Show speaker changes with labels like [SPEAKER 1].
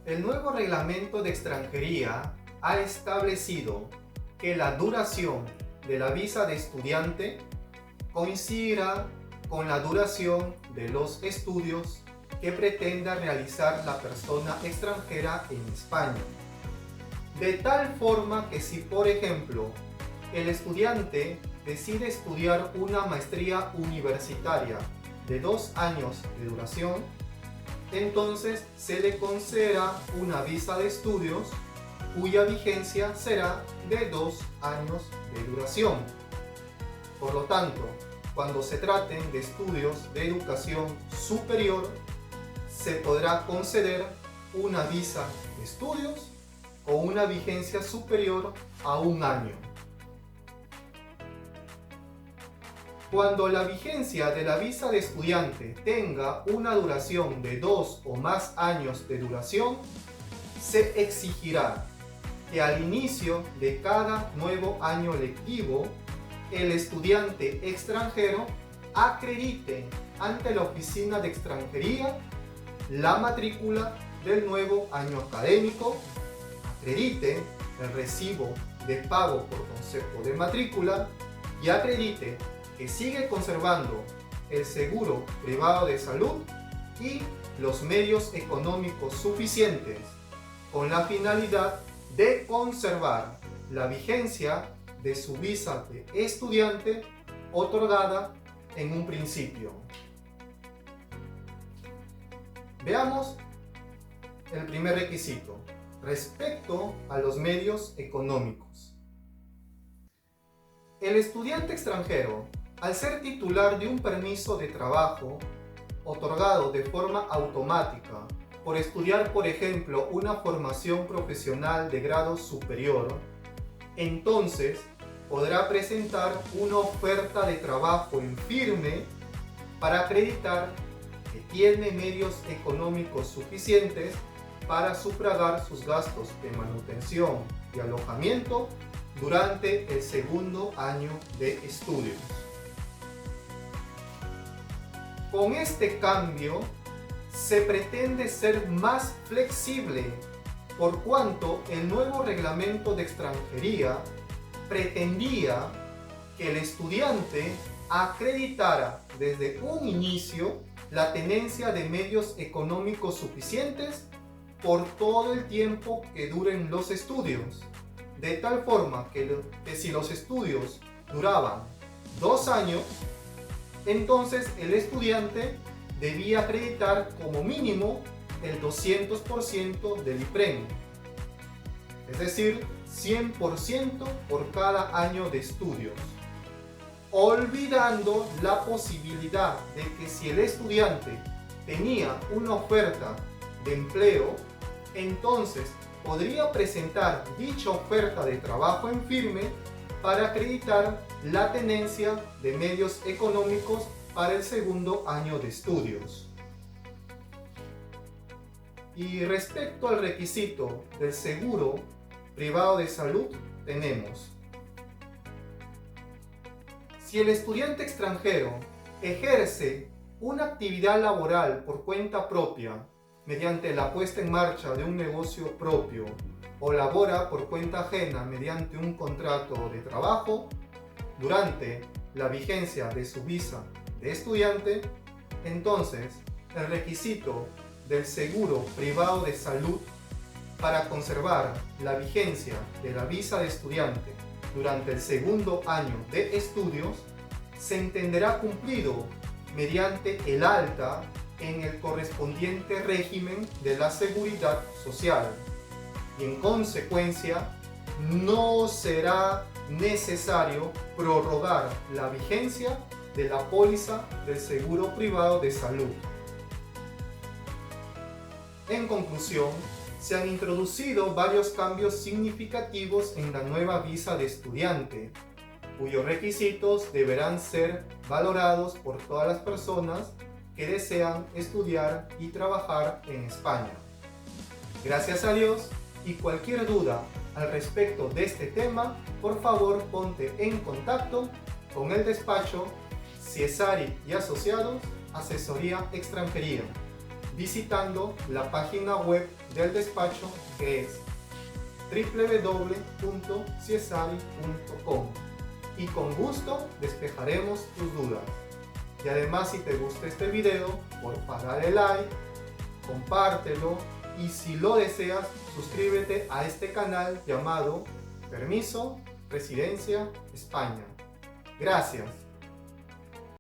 [SPEAKER 1] El nuevo reglamento de extranjería ha establecido que la duración de la visa de estudiante coincidirá con la duración de los estudios que pretenda realizar la persona extranjera en España. De tal forma que si, por ejemplo, el estudiante decide estudiar una maestría universitaria de 2 años de duración, entonces se le concederá una visa de estudios cuya vigencia será de 2 años de duración. Por lo tanto, cuando se traten de estudios de educación superior, se podrá conceder una visa de estudios con una vigencia superior a 1 año. Cuando la vigencia de la visa de estudiante tenga una duración de 2 o más años de duración, se exigirá que al inicio de cada nuevo año lectivo, el estudiante extranjero acredite ante la Oficina de Extranjería la matrícula del nuevo año académico, acredite el recibo de pago por concepto de matrícula y acredite que sigue conservando el seguro privado de salud y los medios económicos suficientes con la finalidad de conservar la vigencia de su visa de estudiante otorgada en un principio. Veamos el primer requisito respecto a los medios económicos. El estudiante extranjero, al ser titular de un permiso de trabajo otorgado de forma automática por estudiar, por ejemplo, una formación profesional de grado superior, entonces podrá presentar una oferta de trabajo en firme para acreditar que tiene medios económicos suficientes para sufragar sus gastos de manutención y alojamiento durante el segundo año de estudios. Con este cambio se pretende ser más flexible por cuanto el nuevo reglamento de extranjería pretendía que el estudiante acreditara desde un inicio la tenencia de medios económicos suficientes por todo el tiempo que duren los estudios, de tal forma que si los estudios duraban 2 años, entonces el estudiante debía acreditar como mínimo el 200% del IPREM, es decir, 100% por cada año de estudios, olvidando la posibilidad de que si el estudiante tenía una oferta de empleo, entonces podría presentar dicha oferta de trabajo en firme para acreditar la tenencia de medios económicos para el segundo año de estudios. Y respecto al requisito del seguro privado de salud, tenemos: si el estudiante extranjero ejerce una actividad laboral por cuenta propia mediante la puesta en marcha de un negocio propio o labora por cuenta ajena mediante un contrato de trabajo durante la vigencia de su visa de estudiante, entonces el requisito del seguro privado de salud para conservar la vigencia de la visa de estudiante durante el segundo año de estudios se entenderá cumplido mediante el alta en el correspondiente régimen de la seguridad social y en consecuencia no será necesario prorrogar la vigencia de la póliza del seguro privado de salud. En conclusión, se han introducido varios cambios significativos en la nueva visa de estudiante, cuyos requisitos deberán ser valorados por todas las personas que desean estudiar y trabajar en España. Gracias a Dios, y cualquier duda al respecto de este tema, por favor ponte en contacto con el despacho Ciesari y Asociados, Asesoría Extranjería. visitando la página web del despacho, que es www.ciesari.com, y con gusto despejaremos tus dudas. Y además, si te gusta este video, porfa dale like, compártelo, y si lo deseas, suscríbete a este canal llamado Permiso Residencia España. Gracias.